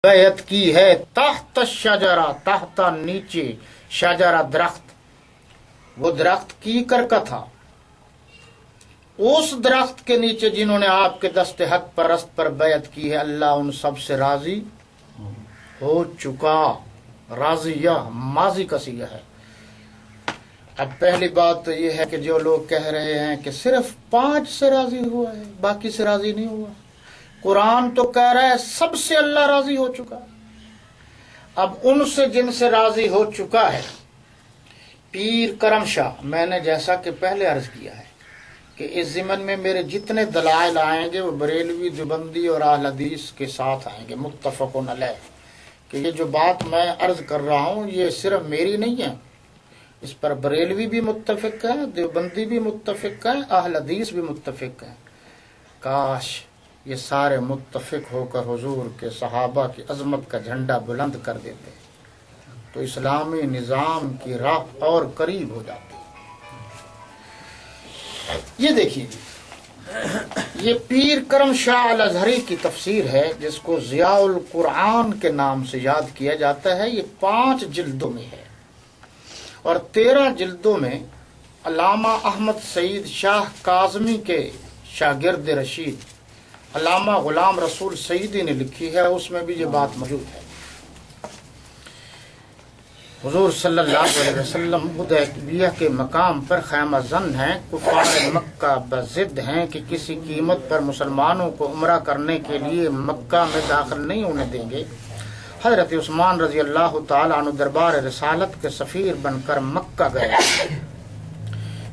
بیعت کی ہے تحت شجرہ، تحت نیچے، شجرہ درخت، وہ درخت کیکر کا تھا، اس درخت کے نیچے جنہوں نے آپ کے دست حق پرست پر بیعت کی ہے، اللہ ان سب سے راضی ہو چکا۔ راضیہ ماضی کا صیغہ ہے۔ اب پہلی بات تو یہ ہے کہ جو لوگ کہہ رہے ہیں کہ صرف 5 سے راضی ہوا ہے، باقی سے راضی نہیں ہوا، قرآن تو کہہ رہا ہے سب سے اللہ راضی ہو چکا۔ اب ان سے جن سے راضی ہو چکا ہے، پیر کرم شاہ، میں نے جیسا کہ پہلے عرض کیا ہے کہ اس ضمن میں میرے جتنے دلائل آئیں گے وہ بریلوی، دیوبندی اور اہل حدیث کے ساتھ آئیں گے، متفق علیہ، کہ یہ جو بات میں عرض کر رہا ہوں یہ صرف میری نہیں ہے، اس پر بریلوی بھی متفق ہے، دیوبندی بھی متفق ہے، اہل حدیث بھی متفق ہے۔ کاش یہ سارے متفق ہو کر حضور کے صحابہ کی عظمت کا جھنڈا بلند کر دیتے تو اسلامی نظام کی راہ اور قریب ہو جاتی۔ یہ دیکھیے، یہ پیر کرم شاہ الازہری کی تفسیر ہے جس کو ضیاء القرآن کے نام سے یاد کیا جاتا ہے۔ یہ 5 جلدوں میں ہے اور 13 جلدوں میں علامہ احمد سعید شاہ کاظمی کے شاگرد رشید علامہ غلام رسول سعیدی نے لکھی ہے، اس میں بھی یہ بات موجود ہے۔ حضور صلی اللہ علیہ وسلم حدیبیہ کے مقام پر خیمہ زن ہیں، کفار مکہ بضد ہیں کہ کسی قیمت پر مسلمانوں کو عمرہ کرنے کے لیے مکہ میں داخل نہیں ہونے دیں گے۔ حضرت عثمان رضی اللہ تعالیٰ عنہ دربار رسالت کے سفیر بن کر مکہ گئے۔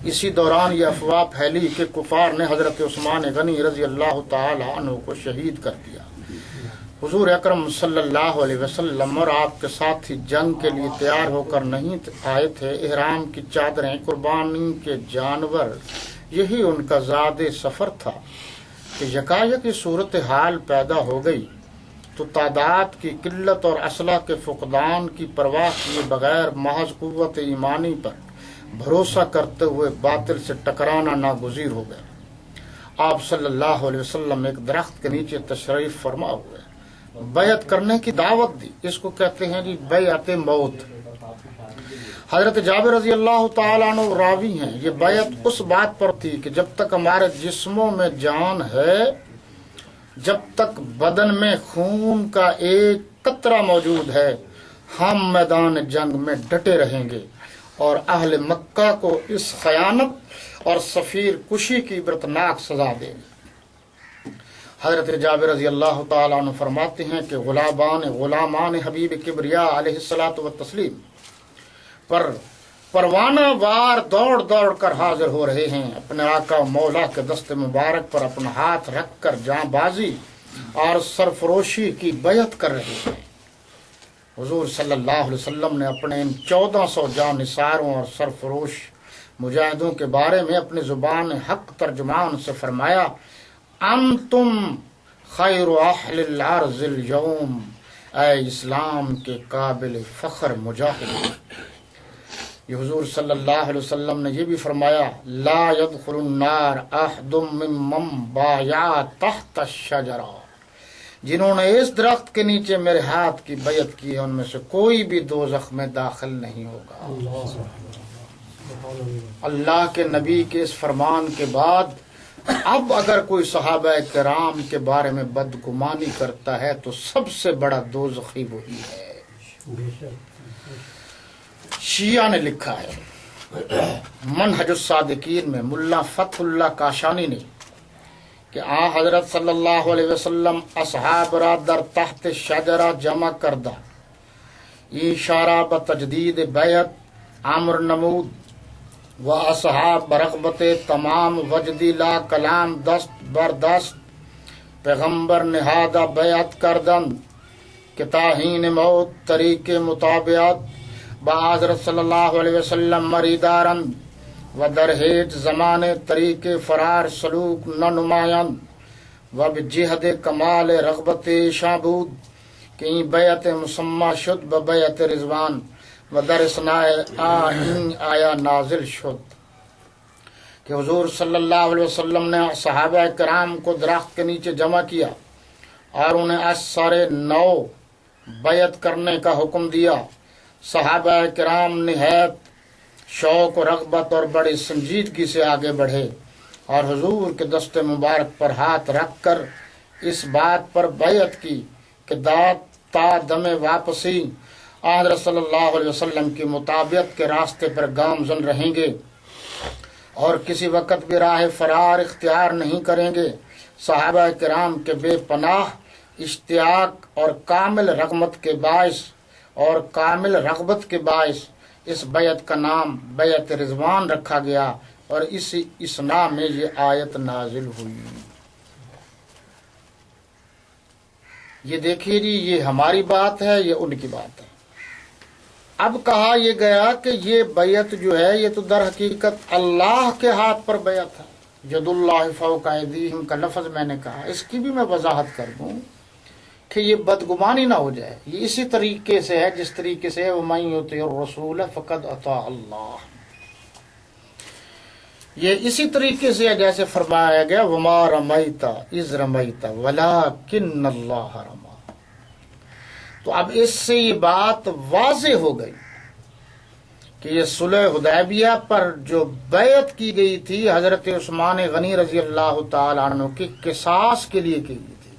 اسی دوران یہ افواہ پھیلی کہ کفار نے حضرت عثمان غنی رضی اللہ تعالیٰ عنہ کو شہید کر دیا۔ حضور اکرم صلی اللہ علیہ وسلم اور آپ کے ساتھی جنگ کے لیے تیار ہو کر نہیں آئے تھے۔ احرام کی چادریں، قربانی کے جانور، یہی ان کا زاد سفر تھا کہ یکایک صورتحال پیدا ہو گئی تو تعداد کی قلت اور اسلحہ کے فقدان کی پرواہ کیے بغیر محض قوت ایمانی پر بھروسہ کرتے ہوئے باطل سے ٹکرانا ناگزیر ہو گئے۔ آپ صلی اللہ علیہ وسلم ایک درخت کے نیچے تشریف فرما ہوئے، بیعت کرنے کی دعوت دی، اس کو کہتے ہیں جی بیعت موت۔ حضرت جابر رضی اللہ تعالیٰ عنہ راوی ہیں، یہ بیعت اس بات پر تھی کہ جب تک ہمارے جسموں میں جان ہے، جب تک بدن میں خون کا ایک قطرہ موجود ہے، ہم میدان جنگ میں ڈٹے رہیں گے اور اہل مکہ کو اس خیانت اور سفیر کشی کی عبرتناک سزا دیں گے۔ حضرت جابر رضی اللہ تعالیٰ عنہ فرماتے ہیں کہ غلامان حبیب کبریا علیہ الصلوۃ والتسلیم پر پروانہ وار دوڑ دوڑ کر حاضر ہو رہے ہیں، اپنے آقا و مولا کے دست مبارک پر اپنا ہاتھ رکھ کر جاں بازی اور سرفروشی کی بیعت کر رہے ہیں۔ حضور صلی اللہ علیہ وسلم نے اپنے ان 1400 جاں نثاروں اور سرفروش مجاہدوں کے بارے میں اپنی زبان حق ترجمان سے فرمایا، انتم خیر اہل الارض اليوم، اے اسلام کے قابل فخر مجاہد۔ یہ حضور صلی اللہ علیہ وسلم نے یہ بھی فرمایا، لا يدخل النار احد ممن بايع تحت الشجرہ، جنہوں نے اس درخت کے نیچے میرے ہاتھ کی بیعت کی ہے ان میں سے کوئی بھی دوزخ میں داخل نہیں ہوگا۔ اللہ کے نبی کے اس فرمان کے بعد اب اگر کوئی صحابہ کرام کے بارے میں بدگمانی کرتا ہے تو سب سے بڑا دوزخی وہی ہے۔ شیعہ نے لکھا ہے منہج الصادقین میں ملا فتح اللہ کاشانی نے کہ حضرت صلی اللہ علیہ وسلم اصحاب را در تحت شجرہ جمع کردہ، اشارہ بتجدید بیعت امر نمود و اصحاب برغبت تمام وجدی لا کلام دست بر دست، پیغمبر نہادہ بیعت کردن کہ تاہین موت طریق مطابعت با حضرت صلی اللہ علیہ وسلم مریدارند و در ہیچ زمان طریق فرار سلوک نہ نمایند و بجہد کمال رغبت شابود کہ این بیعت مسمہ شد ببیعت رضوان و در اثناء این آیا نازل شد کہ حضور صلی اللہ علیہ وسلم نے صحابہ کرام کو درخت کے نیچے جمع کیا اور انہیں اثر 9 بیعت کرنے کا حکم دیا۔ صحابہ کرام نہایت شوق و رغبت اور بڑی سنجیدگی سے آگے بڑھے اور حضور کے دست مبارک پر ہاتھ رکھ کر اس بات پر بیعت کی کہ تا دم واپسی حضرت صلی اللہ علیہ وسلم کی مطابقت کے راستے پر گامزن رہیں گے اور کسی وقت بھی راہ فرار اختیار نہیں کریں گے۔ صحابہ کرام کے بے پناہ اشتیاق اور کامل رغبت کے باعث اس بیعت کا نام بیعت رضوان رکھا گیا اور اسی اسنا میں یہ آیت نازل ہوئی۔ یہ دیکھیے جی، یہ ہماری بات ہے، یہ ان کی بات ہے۔ اب کہا یہ گیا کہ یہ بیعت جو ہے یہ تو در حقیقت اللہ کے ہاتھ پر بیعت ہے۔ ید اللہ فوق ایدیہم کا لفظ میں نے کہا، اس کی بھی میں وضاحت کر دوں کہ یہ بدگمانی نہ ہو جائے۔ یہ اسی طریقے سے ہے جس طریقے سے وَمَن یُطِعِ الرَّسُولَ فَقَدْ أَطَاعَ اللَّهَ، یہ اسی طریقے سے ہے جیسے فرمایا گیا وَمَا رَمَيْتَ إِذْ رَمَيْتَ وَلَٰكِنَّ اللَّهَ رَمَىٰ۔ تو اب اس سے یہ بات واضح ہو گئی کہ یہ صلح حدیبیہ پر جو بیعت کی گئی تھی حضرت عثمان غنی رضی اللہ تعالی عنہ کی قصاص کے لیے کی گئی تھی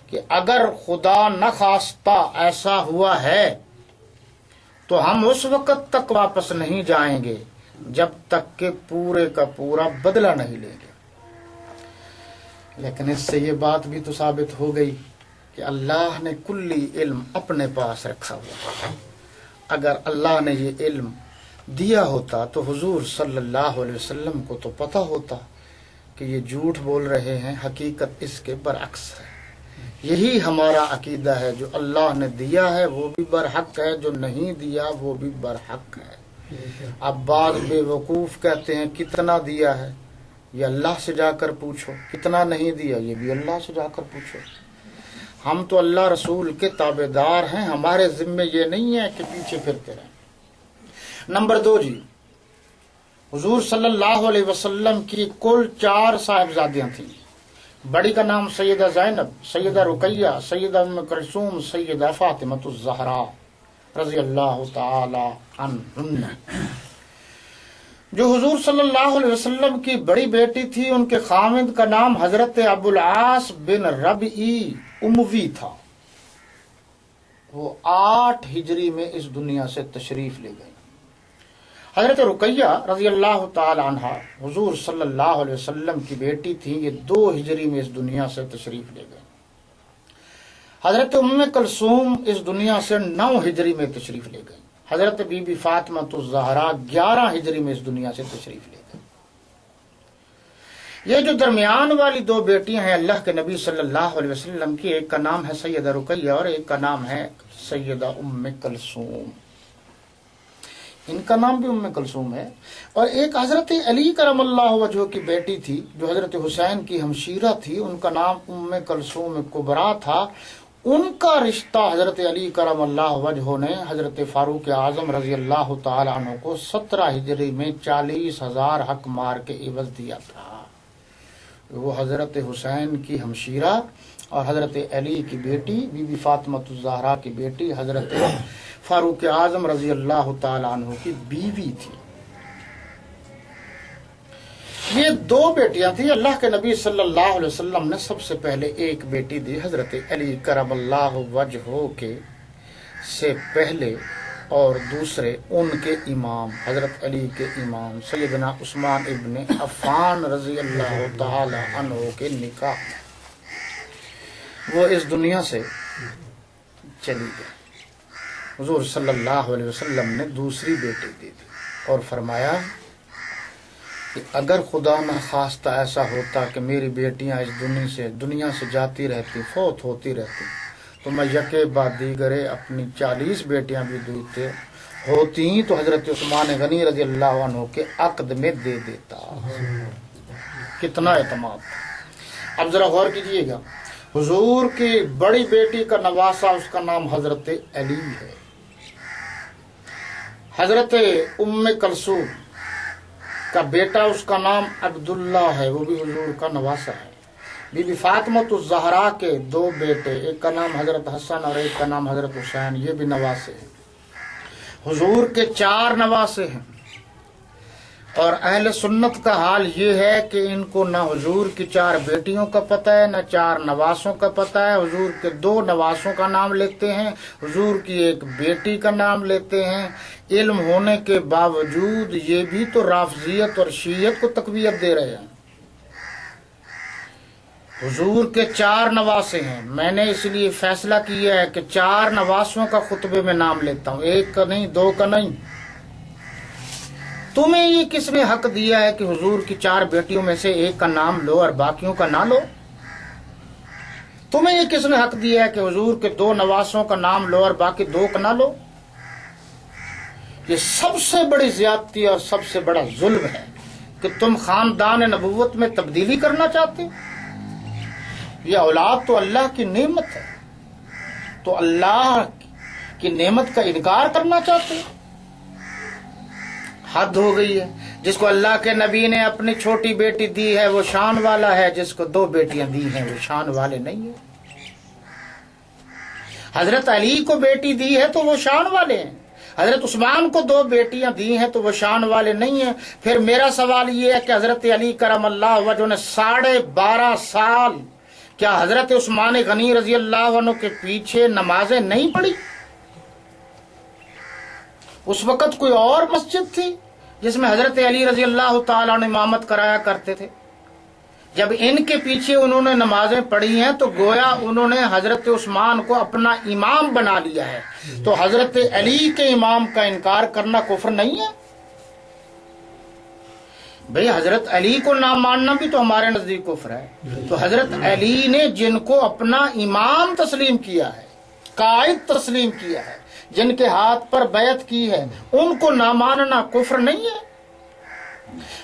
کہ اگر خدا نخواستہ ایسا ہوا ہے تو ہم اس وقت تک واپس نہیں جائیں گے جب تک کہ پورے کا پورا بدلہ نہیں لیں گے۔ لیکن اس سے یہ بات بھی تو ثابت ہو گئی کہ اللہ نے کلی علم اپنے پاس رکھا ہوا۔ اگر اللہ نے یہ علم دیا ہوتا تو حضور صلی اللہ علیہ وسلم کو تو پتہ ہوتا کہ یہ جھوٹ بول رہے ہیں، حقیقت اس کے برعکس ہے۔ یہی ہمارا عقیدہ ہے، جو اللہ نے دیا ہے وہ بھی برحق ہے، جو نہیں دیا وہ بھی برحق ہے۔ اب بعض بے وقوف کہتے ہیں کتنا دیا ہے، یہ اللہ سے جا کر پوچھو، کتنا نہیں دیا یہ بھی اللہ سے جا کر پوچھو۔ ہم تو اللہ رسول کے تابع دار ہیں، ہمارے ذمے یہ نہیں ہے کہ پیچھے پھرتے رہیں۔ نمبر 2 جی، حضور صلی اللہ علیہ وسلم کی کل 4 صاحبزادیاں تھیں۔ بڑی کا نام سیدہ زینب، سیدہ رقیہ، سیدہ ام کلثوم، سیدہ فاطمہ الزہراء رضی اللہ تعالی عنہن۔ جو حضور صلی اللہ علیہ وسلم کی بڑی بیٹی تھی ان کے خاوند کا نام حضرت ابو العاص بن ربیع اموی تھا۔ وہ 8 ہجری میں اس دنیا سے تشریف لے گئے۔ حضرت رقیہ رضی اللہ تعالی عنہ حضور صلی اللہ علیہ وسلم کی بیٹی تھی، یہ 2 ہجری میں اس دنیا سے تشریف لے گئے۔ حضرت ام کلثوم اس دنیا سے 9 ہجری میں تشریف لے گئے۔ حضرت بی بی فاطمہ الزہراء 11 ہجری میں اس دنیا سے تشریف لے گئے۔ یہ جو درمیان والی 2 بیٹیاں ہیں اللہ کے نبی صلی اللہ علیہ وسلم کی، ایک کا نام ہے سیدہ رقیہ اور ایک کا نام ہے سیدہ ام کلثوم۔ ان کا نام بھی ام کلثوم ہے۔ اور ایک حضرت علی کرم اللہ وجہہ کی بیٹی تھی جو حضرت حسین کی ہمشیرہ تھی، ان کا نام ام کلثوم کبریٰ تھا۔ ان کا رشتہ حضرت علی کرم اللہ وجہہ نے حضرت فاروق اعظم رضی اللہ تعالی عنہ کو 17 ہجری میں 40,000 حق مار کے عوض دیا تھا۔ وہ حضرت حسین کی ہمشیرہ اور حضرت علی کی بیٹی بی بی فاطمہ الزہراء کی بیٹی حضرت فاروق اعظم رضی اللہ تعالی عنہ کی بیوی تھی۔ یہ 2 بیٹیاں تھیں۔ اللہ کے نبی صلی اللہ علیہ وسلم نے سب سے پہلے ایک بیٹی دی حضرت علی کرم اللہ وجہہ کے سے پہلے، اور دوسرے ان کے امام حضرت علی کے امام سیدنا عثمان ابن عفان رضی اللہ تعالی عنہ کے نکاح وہ اس دنیا سے چلی گئی۔ حضور صلی اللہ علیہ وسلم نے دوسری بیٹی دی تھی اور فرمایا کہ اگر خدا نہ خواستہ ایسا ہوتا کہ میری بیٹیاں اس دنیا سے جاتی رہتی، فوت ہوتی رہتی، تو میں یکے بعد دیگرے اپنی 40 بیٹیاں بھی دیتے ہوتی تو حضرت عثمان غنی رضی اللہ عنہ کے عقد میں دے دیتا۔ کتنا اعتماد۔ اب ذرا غور کیجئے گا، حضور کی بڑی بیٹی کا نواسا اس کا نام حضرت علی ہے۔ حضرت ام کلثوم کا بیٹا اس کا نام عبداللہ ہے، وہ بھی حضور کا نواسا ہے۔ بی بی فاطمۃ الزہرا کے 2 بیٹے، ایک کا نام حضرت حسن اور ایک کا نام حضرت حسین، یہ بھی نواسے ہیں۔ حضور کے 4 نواسے ہیں، اور اہل سنت کا حال یہ ہے کہ ان کو نہ حضور کی 4 بیٹیوں کا پتہ ہے، نہ 4 نواسوں کا پتہ ہے۔ حضور کے 2 نواسوں کا نام لیتے ہیں، حضور کی 1 بیٹی کا نام لیتے ہیں۔ علم ہونے کے باوجود یہ بھی تو رافضیت اور شیعیت کو تقویت دے رہے ہیں۔ حضور کے 4 نواسے ہیں، میں نے اس لیے فیصلہ کیا ہے کہ 4 نواسوں کا خطبے میں نام لیتا ہوں، 1 کا نہیں، 2 کا نہیں۔ تمہیں یہ کس نے حق دیا ہے کہ حضور کی 4 بیٹیوں میں سے 1 کا نام لو اور باقیوں کا نہ لو؟ تمہیں یہ کس نے حق دیا ہے کہ حضور کے 2 نواسوں کا نام لو اور باقی 2 کا نہ لو؟ یہ سب سے بڑی زیادتی اور سب سے بڑا ظلم ہے کہ تم خاندان نبوت میں تبدیلی کرنا چاہتے ہو۔ یہ اولاد تو اللہ کی نعمت ہے، تو اللہ کی نعمت کا انکار کرنا چاہتے ہو؟ حد ہو گئی ہے۔ جس کو اللہ کے نبی نے اپنی چھوٹی بیٹی دی ہے وہ شان والا ہے، جس کو 2 بیٹیاں دی ہیں وہ شان والے نہیں ہیں۔ حضرت علی کو بیٹی دی ہے تو وہ شان والے ہیں، حضرت عثمان کو 2 بیٹیاں دی ہیں تو وہ شان والے نہیں ہیں۔ پھر میرا سوال یہ ہے کہ حضرت علی کرم اللہ وجہ نے 12.5 سال کیا حضرت عثمان غنی رضی اللہ عنہ کے پیچھے نمازیں نہیں پڑھی؟ اس وقت کوئی اور مسجد تھی جس میں حضرت علی رضی اللہ تعالیٰ نے امامت کرایا کرتے تھے؟ جب ان کے پیچھے انہوں نے نمازیں پڑھی ہیں تو گویا انہوں نے حضرت عثمان کو اپنا امام بنا لیا ہے، تو حضرت علی کے امام کا انکار کرنا کفر نہیں ہے؟ بھئی حضرت علی کو نہ ماننا بھی تو ہمارے نزدیک کفر ہے۔ تو حضرت علی نے جن کو اپنا امام تسلیم کیا ہے، قائد تسلیم کیا ہے، جن کے ہاتھ پر بیعت کی ہے، ان کو نہ ماننا کفر نہیں ہے؟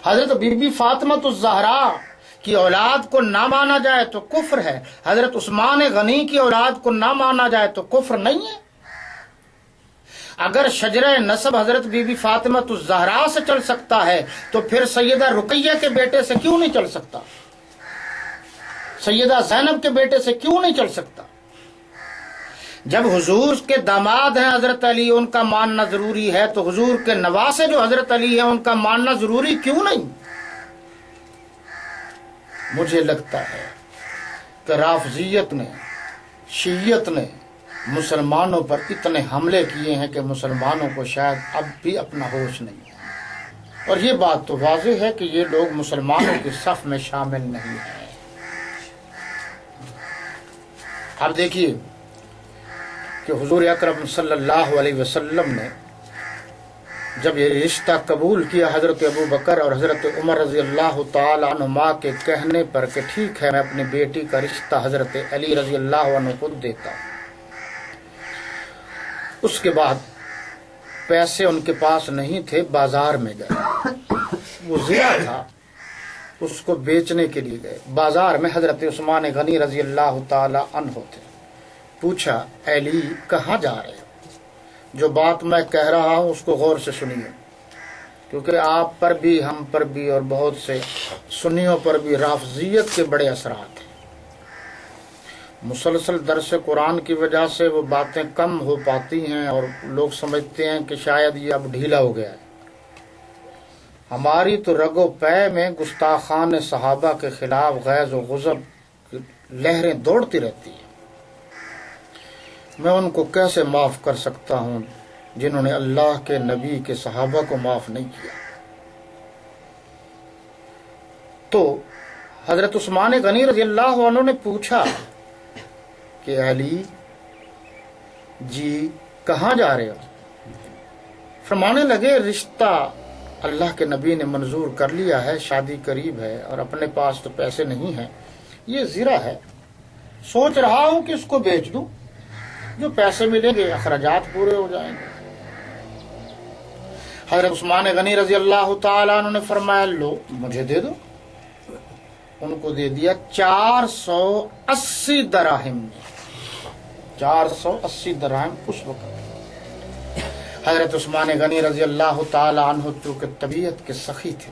حضرت بی بی فاطمۃ الزہرا کی اولاد کو نہ مانا جائے تو کفر ہے، حضرت عثمان غنی کی اولاد کو نہ مانا جائے تو کفر نہیں ہے؟ اگر شجرہ نسب حضرت بی بی فاطمۃ الزہرا سے چل سکتا ہے تو پھر سیدہ رقیہ کے بیٹے سے کیوں نہیں چل سکتا؟ سیدہ زینب کے بیٹے سے کیوں نہیں چل سکتا؟ جب حضور کے داماد ہیں حضرت علی، ان کا ماننا ضروری ہے، تو حضور کے نواسے جو حضرت علی ہیں ان کا ماننا ضروری کیوں نہیں؟ مجھے لگتا ہے کہ رافضیت نے، شیعیت نے مسلمانوں پر اتنے حملے کیے ہیں کہ مسلمانوں کو شاید اب بھی اپنا ہوش نہیں ہے، اور یہ بات تو واضح ہے کہ یہ لوگ مسلمانوں کی صف میں شامل نہیں ہیں۔ اب دیکھیے کہ حضور اکرم صلی اللہ علیہ وسلم نے جب یہ رشتہ قبول کیا حضرت ابو بکر اور حضرت عمر رضی اللہ تعالی عنہما کے کہنے پر کہ ٹھیک ہے میں اپنی بیٹی کا رشتہ حضرت علی رضی اللہ عنہ کو دیتا ہوں، اس کے بعد پیسے ان کے پاس نہیں تھے، بازار میں گئے، وہ زیرہ تھا اس کو بیچنے کے لیے گئے، بازار میں حضرت عثمان غنی رضی اللہ تعالی عنہ تھے۔ پوچھا علی کہاں جا رہے ہو؟ جو بات میں کہہ رہا ہوں اس کو غور سے سنیے، کیونکہ آپ پر بھی، ہم پر بھی اور بہت سے سنیوں پر بھی رافضیت کے بڑے اثرات ہیں۔ مسلسل درس قرآن کی وجہ سے وہ باتیں کم ہو پاتی ہیں اور لوگ سمجھتے ہیں کہ شاید یہ اب ڈھیلا ہو گیا ہے۔ ہماری تو رگ و پے میں گستاخان صحابہ کے خلاف غیظ و غضب کی لہریں دوڑتی رہتی ہیں۔ میں ان کو کیسے معاف کر سکتا ہوں جنہوں نے اللہ کے نبی کے صحابہ کو معاف نہیں کیا؟ تو حضرت عثمان غنی رضی اللہ عنہ نے پوچھا کہ علی جی کہاں جا رہے ہو؟ فرمانے لگے رشتہ اللہ کے نبی نے منظور کر لیا ہے، شادی قریب ہے اور اپنے پاس تو پیسے نہیں ہیں، یہ زرہ ہے، سوچ رہا ہوں کہ اس کو بیچ دوں، جو پیسے ملیں گے اخراجات پورے ہو جائیں گے۔ حضرت عثمان غنی رضی اللہ تعالیٰ عنہ نے فرمایا لو مجھے دے دو۔ ان کو دے دیا 480 دراہم میں، 480 دراہم اس وقت۔ حضرت عثمان غنی رضی اللہ تعالیٰ عنہ چونکہ طبیعت کے سخی تھے،